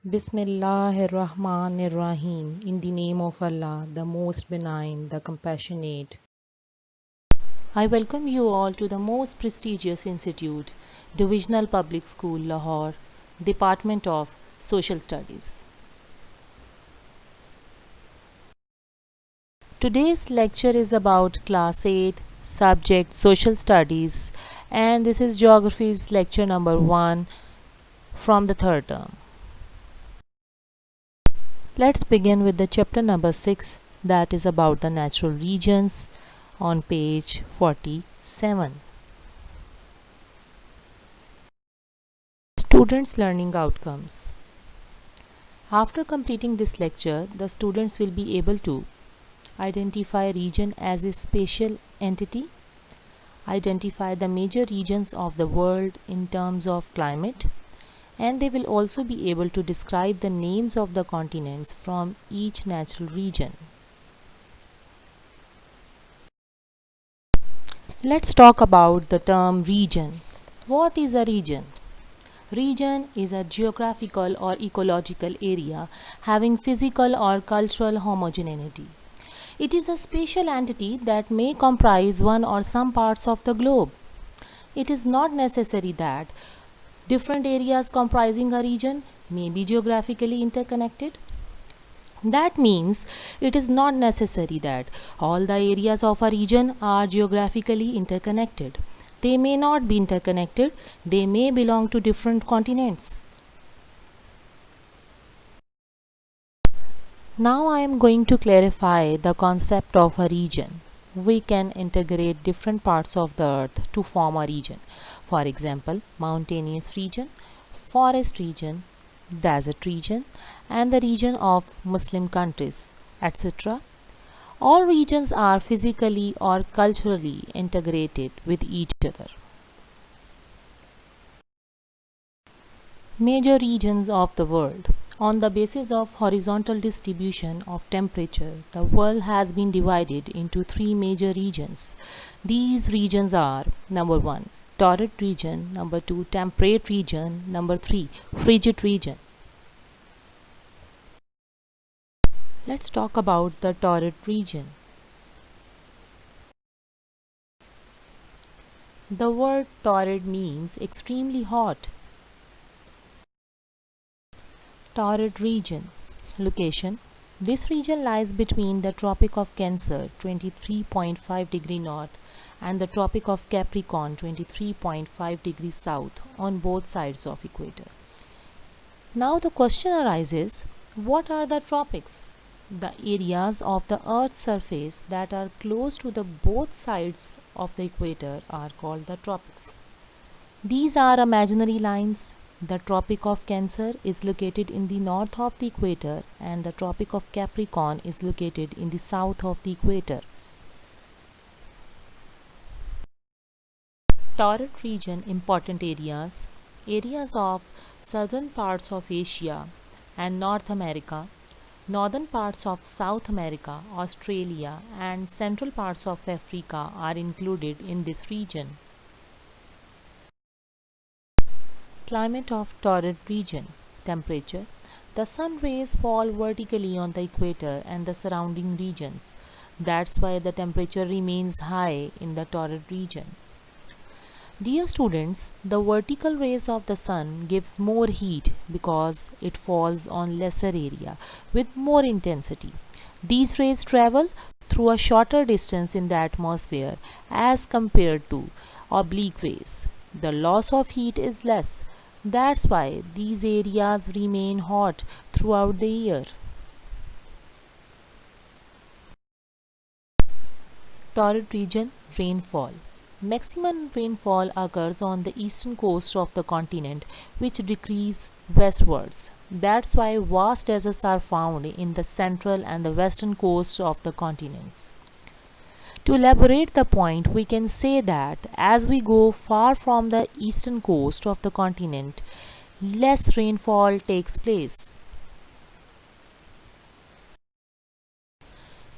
Bismillahirrahmanirrahim. In the name of Allah, the most benign, the compassionate. I welcome you all to the most prestigious institute, Divisional Public School, Lahore, Department of Social Studies. Today's lecture is about Class 8, subject Social Studies, and this is Geography's lecture number 1 from the third term. Let's begin with the chapter number 6, that is about the natural regions, on page 47. Students' learning outcomes. After completing this lecture, the students will be able to identify a region as a spatial entity, identify the major regions of the world in terms of climate, and they will also be able to describe the names of the continents from each natural region. Let's talk about the term region. What is a region? Region is a geographical or ecological area having physical or cultural homogeneity. It is a spatial entity that may comprise one or some parts of the globe. It is not necessary that different areas comprising a region may be geographically interconnected. That means it is not necessary that all the areas of a region are geographically interconnected. They may not be interconnected, they may belong to different continents. Now I am going to clarify the concept of a region. We can integrate different parts of the earth to form a region. For example, mountainous region, forest region, desert region, and the region of Muslim countries, etc. All regions are physically or culturally integrated with each other. Major regions of the world. On the basis of horizontal distribution of temperature, the world has been divided into 3 major regions. These regions are: number 1, torrid region; number 2, temperate region; number 3, frigid region. Let's talk about the torrid region. The word torrid means extremely hot. Torrid region. Location. This region lies between the Tropic of Cancer 23.5 degree north and the Tropic of Capricorn 23.5 degrees south on both sides of equator. Now the question arises, what are the tropics? The areas of the Earth's surface that are close to the both sides of the equator are called the tropics. These are imaginary lines. The Tropic of Cancer is located in the north of the equator and the Tropic of Capricorn is located in the south of the equator. Torrid region important areas. Areas of southern parts of Asia and North America, northern parts of South America, Australia, and central parts of Africa are included in this region. Climate of torrid region. Temperature. The sun rays fall vertically on the equator and the surrounding regions. That's why the temperature remains high in the torrid region. Dear students, the vertical rays of the sun gives more heat because it falls on lesser area with more intensity. These rays travel through a shorter distance in the atmosphere as compared to oblique rays. The loss of heat is less. That's why these areas remain hot throughout the year. Torrid region rainfall. Maximum rainfall occurs on the eastern coast of the continent, which decrease westwards. That's why vast deserts are found in the central and the western coasts of the continents. To elaborate the point, we can say that as we go far from the eastern coast of the continent, less rainfall takes place.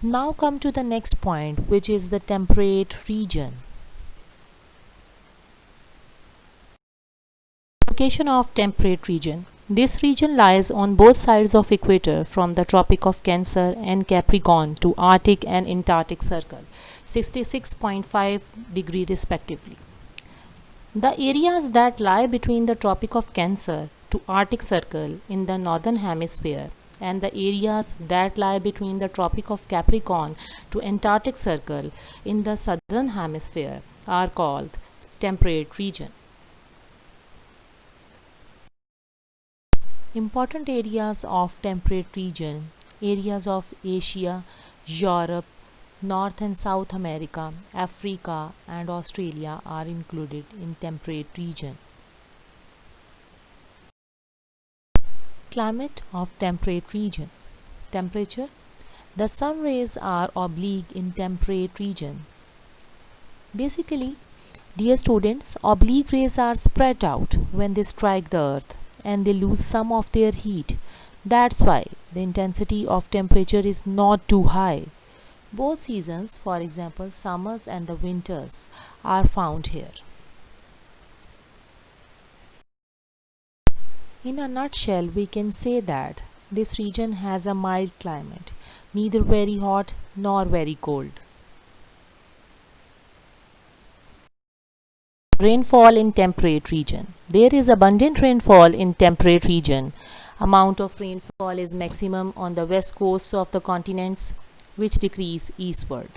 Now come to the next point, which is the temperate region. Location of temperate region. This region lies on both sides of equator from the Tropic of Cancer and Capricorn to Arctic and Antarctic Circle, 66.5 degree respectively. The areas that lie between the Tropic of Cancer to Arctic Circle in the northern hemisphere and the areas that lie between the Tropic of Capricorn to Antarctic Circle in the southern hemisphere are called temperate region. Important areas of temperate region: areas of Asia, Europe, North and South America, Africa and Australia are included in temperate region. Climate of temperate region. Temperature. The sun rays are oblique in temperate region. Basically, dear students, oblique rays are spread out when they strike the earth and they lose some of their heat. That's why the intensity of temperature is not too high. Both seasons, for example summers and the winters, are found here. In a nutshell, we can say that this region has a mild climate, neither very hot nor very cold. Rainfall in temperate region. There is abundant rainfall in temperate region. Amount of rainfall is maximum on the west coast of the continents, which decrease eastward.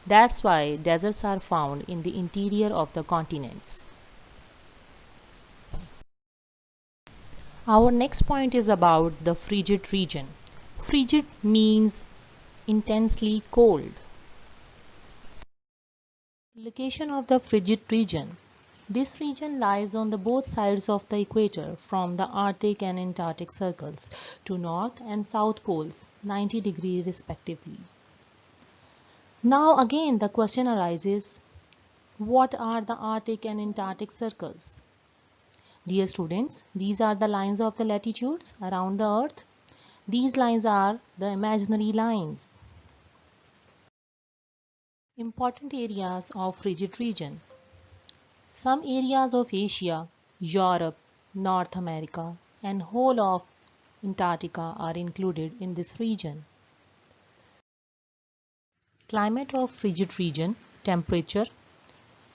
That's why deserts are found in the interior of the continents. Our next point is about the frigid region. Frigid means intensely cold. Location of the frigid region. This region lies on the both sides of the equator from the Arctic and Antarctic circles to north and south poles, 90 degrees respectively. Now again the question arises, what are the Arctic and Antarctic circles? Dear students, these are the lines of the latitudes around the earth. These lines are the imaginary lines. Important areas of frigid region. Some areas of Asia, Europe, North America and whole of Antarctica are included in this region. Climate of frigid region. Temperature.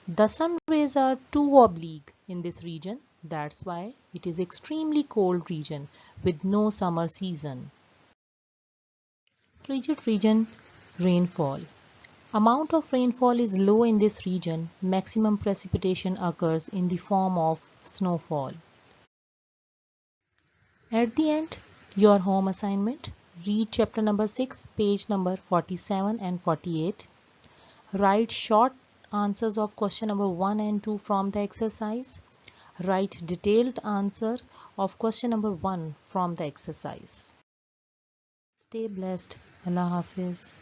The sun rays are too oblique in this region. That's why it is extremely cold region with no summer season. Frigid region. Rainfall. Amount of rainfall is low in this region. Maximum precipitation occurs in the form of snowfall. At the end, your home assignment. Read chapter number 6, page number 47 and 48. Write short answers of question number 1 and 2 from the exercise. Write detailed answer of question number 1 from the exercise. Stay blessed. Allah Hafiz.